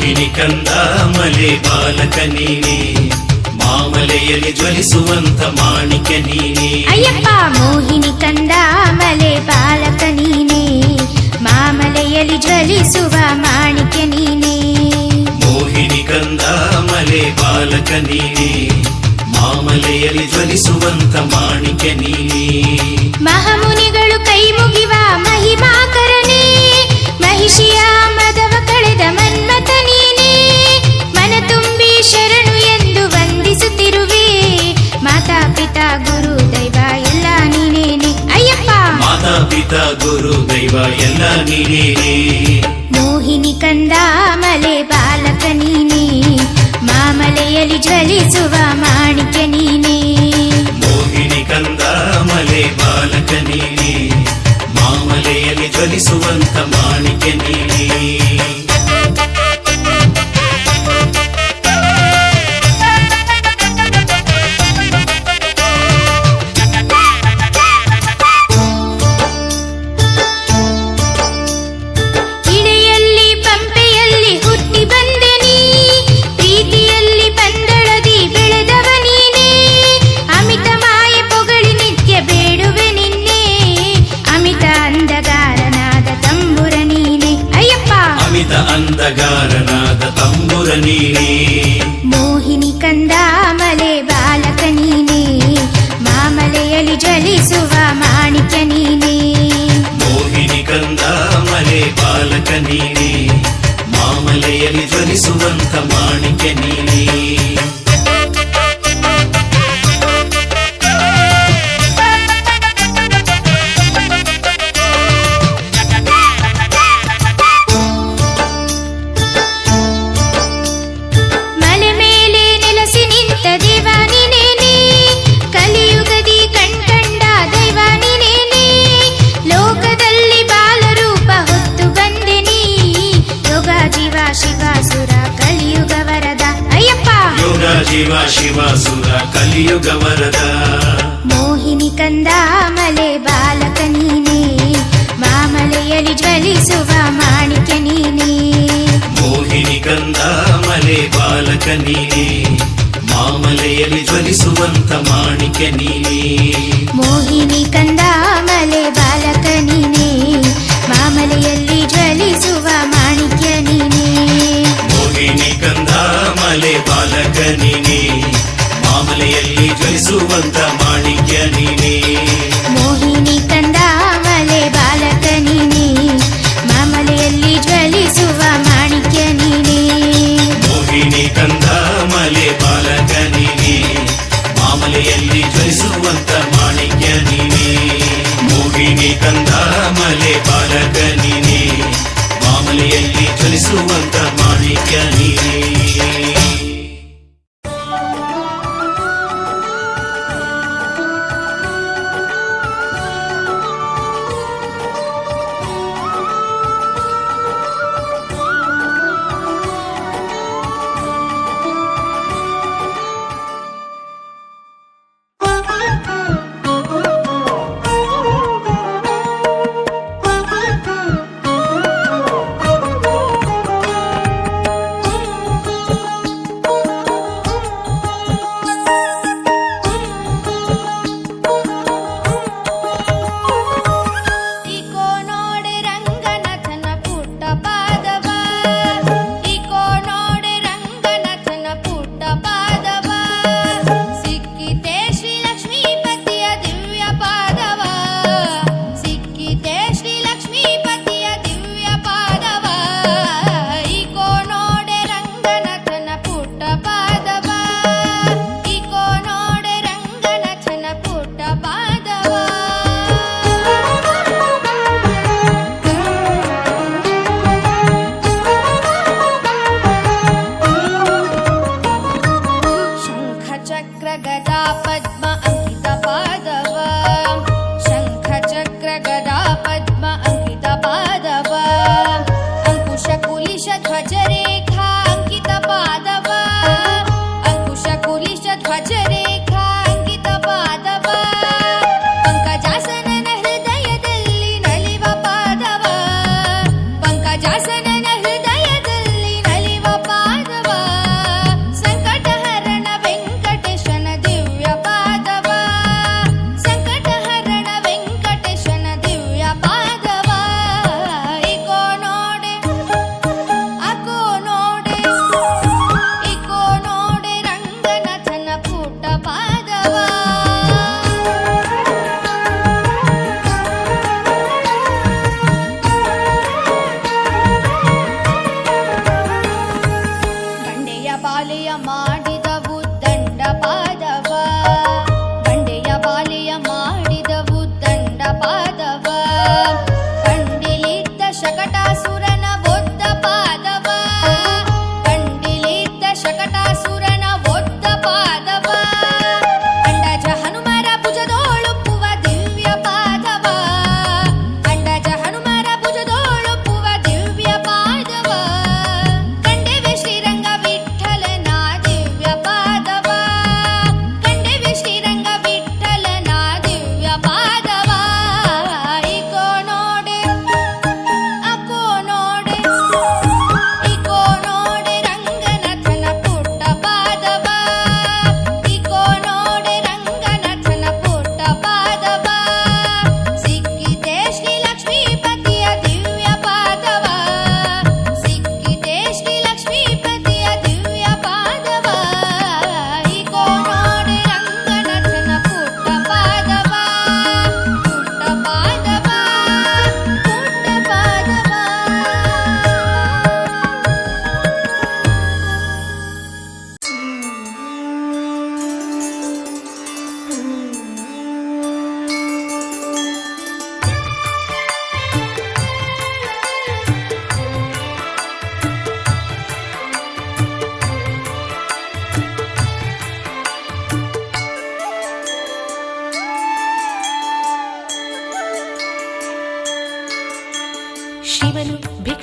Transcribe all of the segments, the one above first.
ಮೋಹಿನಿ ಕಂದ ಮಲೆ ಬಾಲಕ ನೀನೆ, ಮಾಮಲೆಯಲ್ಲಿ ಜ್ವಲಿಸುವಂತ ಮಾಣಿಕ್ಯ ನೀನೆ. ಅಯ್ಯಪ್ಪ ಮೋಹಿನಿ ಕಂದ ಮಲೆ ಬಾಲಕ ನೀನೆ, ಮಾಮಲೆಯಲ್ಲಿ ಜ್ವಲಿಸುವ ಮಾಣಿಕ್ಯ ನೀನೆ. ಮೋಹಿನಿ ಕಂದ ಮಲೆ ಬಾಲಕ ನೀನೆ, ಮಾಮಲೆಯಲ್ಲಿ ಜ್ವಲಿಸುವಂತ ಮಾಣಿಕ್ಯ ನೀನೆ. ಮಹಾಮುನಿಗಳು ಕೈ ಮುಗಿವ ಮಹಿಮಾಕರನೇ, ಮಹಿಷಿಯ ಮದವ ಕಳೆದ ಮನ್ಮಥ ನೀನೇ. ಮನ ತುಂಬಿ ಶರಣು ಎಂದು ವಂದಿಸುತ್ತಿರುವೆ, ಮಾತಾ ಪಿತಾ ಗುರು ದೈವ ಎಲ್ಲ ನೀನೇನೆ. ಅಯ್ಯಪ್ಪ ಮಾತಾ ಪಿತಾ ಗುರು ದೈವ ಎಲ್ಲ ನೀನೇನೆ. ಮೋಹಿನಿ ಕಂದ ಮಲೆ ಬಾಲಕ ನೀನೆ, ಮಾಮಲೆಯಲ್ಲಿ ಜ್ವಲಿಸುವ ಮಾಣಿಕ್ಯ ನೀನೆ. ಮೋಹಿನಿ ಕಂದ ಮಲೆ ಬಾಲಕ ನೀನೆ, ಮಾಮಲೆಯಲ್ಲಿ ಜ್ವಲಿಸುವಂತ ಮಾಣಿಕ್ಯ ನೀನೆ. ಅಂಧಗಾರನಾದ ತಂಬುರ ನೀನೇ. ಮೋಹಿನಿ ಕಂದ ಮಲೆ ಬಾಲಕ ನೀನೆ, ಮಾಮಲೆಯಲ್ಲಿ ಜ್ವಲಿಸುವ ಮಾಣಿಕ್ಯ ನೀನೆ. ಮೋಹಿನಿ ಕಂದ ಮಲೆ ಬಾಲಕ ನೀನೆ, ಮಾಮಲೆಯಲ್ಲಿ ಜ್ವಲಿಸುವಂತ ಮಾಣಿಕ್ಯ ನೀನೇ. ಶಿವ ಶಿವ ಸುರ ಕಲಿಯುಗ ವರದ. ಮೋಹಿನಿ ಕಂದ ಮಲೆ ಬಾಲಕ ನೀನೆ, ಮಾಮಲೆಯಲ್ಲಿ ಜ್ವಲಿಸುವ ಮಾಣಿಕ್ಯ ನೀನೆ. ಮೋಹಿನಿ ಕಂದ ಮಲೆ ಬಾಲಕ ನೀನೆ, ಮಾಮಲೆಯಲ್ಲಿ ಜ್ವಲಿಸುವಂತ ಮಾಣಿಕ್ಯ ನೀನೆ. ಮೋಹಿನಿ ಕಂದ ಮಲೆ ಬಾಲಕ ನೀನೆ, ಮಾಮಲೆಯಲ್ಲಿ ಜ್ವಲಿಸುವ ಮಾಣಿಕ್ಯ ನೀನೆ. ಮೋಹಿನಿ ಕಂದ ಮಲೆ ಬಾಲಕ ನೀನೆ, ಮಾಮಲೆಯಲ್ಲಿ ಜ್ವಲಿಸುವಂತ ಮಾಣಿಕ್ಯ ನೀನೆ. ಮೋಹಿನಿ ಕಂದ ಮಲೆ ಬಾಲಕ ನೀನೆ, ಮಾಮಲೆಯಲ್ಲಿ ಜ್ವಲಿಸುವ ಮಾಣಿಕ್ಯ ನೀನೆ. ಮೋಹಿನಿ ಕಂದ ಮಲೆ ಬಾಲಕ ನೀನೆ, ಮಾಮಲೆಯಲ್ಲಿ ಜ್ವಲಿಸುವಂತ ಮಾಣಿಕ್ಯ ನೀನೆ. ಮೋಹಿನಿ ಕಂದ ಮಲೆ ಬಾಲಕ ನೀನೆ, ಮಾಮಲೆಯಲ್ಲಿ ಜ್ವಲಿಸುವಂತ ಮಾಣಿಕ್ಯ ನೀನೆ. ಜಾಸನನ ಹೃದಯದಲ್ಲಿ ನಲಿವ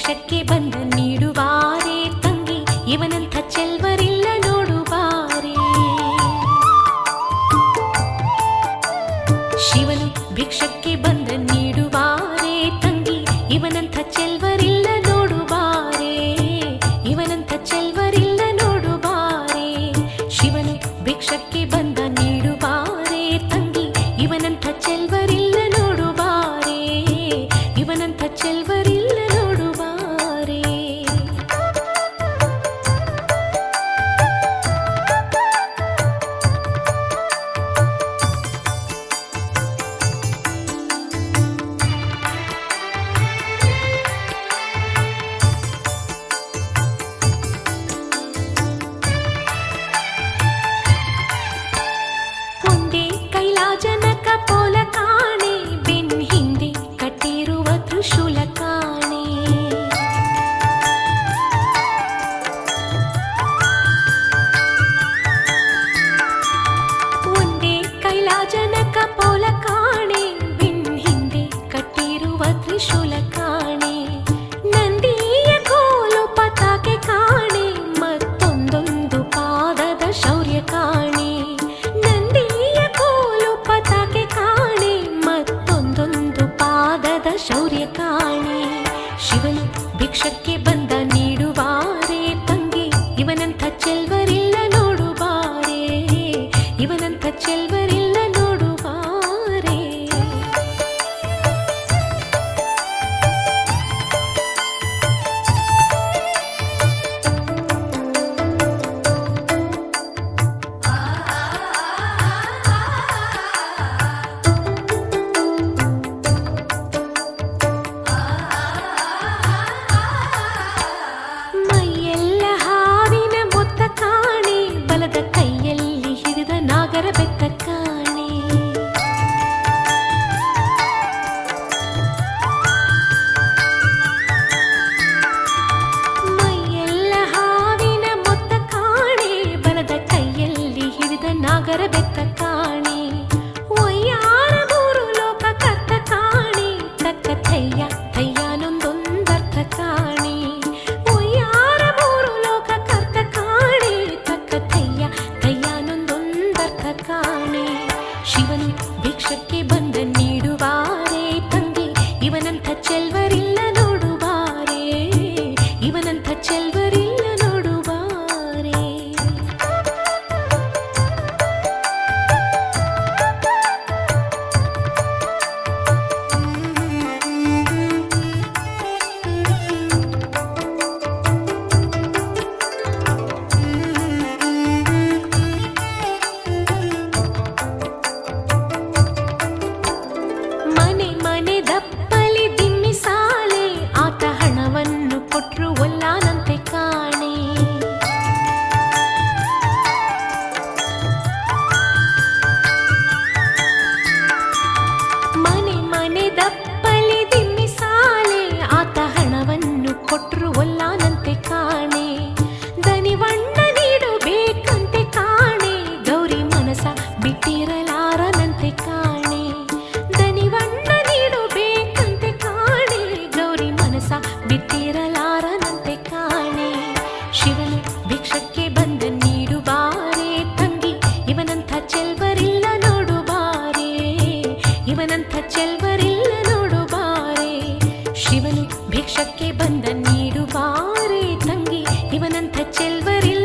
ಭಿಕ್ಷಕ್ಕೆ ಬಂದ ನೀಡುವಾರೆ ತಂಗಿ, ಇವನಂಥ ಚೆಲ್ವರಿಲ್ಲ ನೋಡುವಾರೆ. ಶಿವನು ಭಿಕ್ಷಕ್ಕೆ ಬಂದ ನೀಡುವಾರೆ ತಂಗಿ, ಇವನಂಥ ಚೆಲ್ವರಿಲ್ಲ ನೋಡುವಾರೆ. ಇವನಂಥ ಚೆಲ್ವರಿಲ್ಲ ನೋಡುವಾರೆ. ಶಿವನು ಭಿಕ್ಷಕ್ಕೆ ಬಂದ ನೀಡುವಾರೆ ತಂಗಿ, ಇವನಂಥ ಚೆಲ್ವರಿಲ್ಲ ನೋಡುವಾರೆ. ಇವನಂಥ ಚೆಲ್ವರಿಲ್ಲ ನೋಡುವಾರೆ. ಒಂದೇ ಕೈಲಾಜನಕ ಪೋಲ ಕಾಣೆ, ಬೆನ್ ಹಿಂದೆ ಕಟ್ಟಿರುವ ತ್ರಿಶೂಲ ಕಾಣೆ. ಒಂದೇ ಕೈಲಾಜನಕ ಪೋಲ ಕಾಣೆ, ಬೆನ್ ಹಿಂದೆ ಕಟ್ಟಿರುವ ತ್ರಿಶೂಲ ಕಾಣೆ. ನಂದಿಯ ಕೋಲು ಪತಾಕೆ ಕಾಣೆ, ಮತ್ತೊಂದೊಂದು ಪಾದದ ಶೌರ್ಯ ಕಾಣೆ. ನಂದಿಯ ಕೋಲು ಪತಾಕೆ ಕಾಣೆ, ಮತ್ತೊಂದೊಂದು ಪಾದದ ಶೌರ್ಯ ಕಾಣೆ. ಶಿವನು ಭಿಕ್ಷಕ್ಕೆ ಬಂದ ನೀಡುವಾರೆ ತಂಗಿ, ಇವನಂಥ ಚೆಲ್ವರಿಲ್ಲ ನೋಡುವಾರೆ. ಇವನಂಥ ಚೆಲ್ವರಿಲ್ಲ ನೋಡುವಾರೆ. ಮೈಯೆಲ್ಲ ಹಾವಿನ ಮೊತ್ತ ಕಾಣೆ, ಬಲದ ಕೈಯಲ್ಲಿ ಹಿಡಿದ ನಾಗರ ಬೆತ್ತ ಕಾಣೆ. ಮೈಯೆಲ್ಲ ಹಾವಿನ ಮೊತ್ತ ಕಾಣೆ, ಬಲದ ಕೈಯಲ್ಲಿ ಹಿಡಿದ ನಾಗರ ಬೆತ್ತ ಕಾಣೆ. ಒಯ್ಯಾರ ಮೂರು ಲೋಕ ಕತ್ತ ಕಾಣೆ, ತಕ್ಕ ಥಯ್ಯ ಥಯ್ಯಾನೊಂದೊಂದರ್ಥ ಕಾಣೆ. ಒಯ್ಯಾರ ಮೂರು ಲೋಕ ಕರ್ತ ಕಾಣೆ, ತಕ್ಕ ಥಯ್ಯ ಥಯ್ಯಾನೊಂದೊಂದರ್ಥ ಕಾಣೆ. ಶಿವನು ಭಿಕ್ಷಕ್ಕೆ ಬಂದ ನೀಡುವಾರೆ ತಂಗಿ, ಇವನಂಥ ಚೆಲ್ವರಿಲ್ಲ ನೋಡುವಾರೆ. ಇವನಂಥ ಚೆಲ್ವರಿಲ್ಲ ನೋಡುವಾರೆ. ಮನೆ ಮನೆ ದಪ್ಪಲಿ ದಿಮ್ಮಿ ಸಾಲೆ, ಆತ ಹಣವನ್ನು ಕೊಟ್ರು ಒಲ್ಲಾನಂತೆ ಕಾಣೆ. ಮನೆ ಮನೆ ದಪ್ಪಲಿ ದಿಮ್ಮಿ ಸಾಲೆ, ಆತ ಹಣವನ್ನು ಕೊಟ್ರು ಒಲ್ಲಾನಂತೆ ಕಾಣೆ. ದನಿವಣ್ಣ ನೀಡಬೇಕಂತೆ ಕಾಣೆ, ಗೌರಿ ಮನಸ ಬಿಟ್ಟಿರಲಾರನಂತೆ ಕಾಣೆ. ದನಿವಣ್ಣ ನೀಡಬೇಕಂತೆ ಕಾಣೆ, ಗೌರಿ ಮನಸ ಬಿಟ್ಟಿರಲಾರನಂತೆ ಕಾಣೆ. ಶಿವನು ಭಿಕ್ಷಕ್ಕೆ ಬಂದ ನೀಡುವಾರೆ ತಂಗಿ, ಇವನಂಥ ಚೆಲ್ವರಿಲ್ಲ ನೋಡುವಾರೆ. ಇವನಂಥ ಚೆಲ್ವರಿಲ್ಲ ನೋಡುವಾರೆ. ಶಿವನು ಭಿಕ್ಷಕ್ಕೆ ಬಂದ ನೀಡುವಾರೆ ತಂಗಿ, ಇವನಂಥ ಚೆಲ್ವರಿಲ್ಲ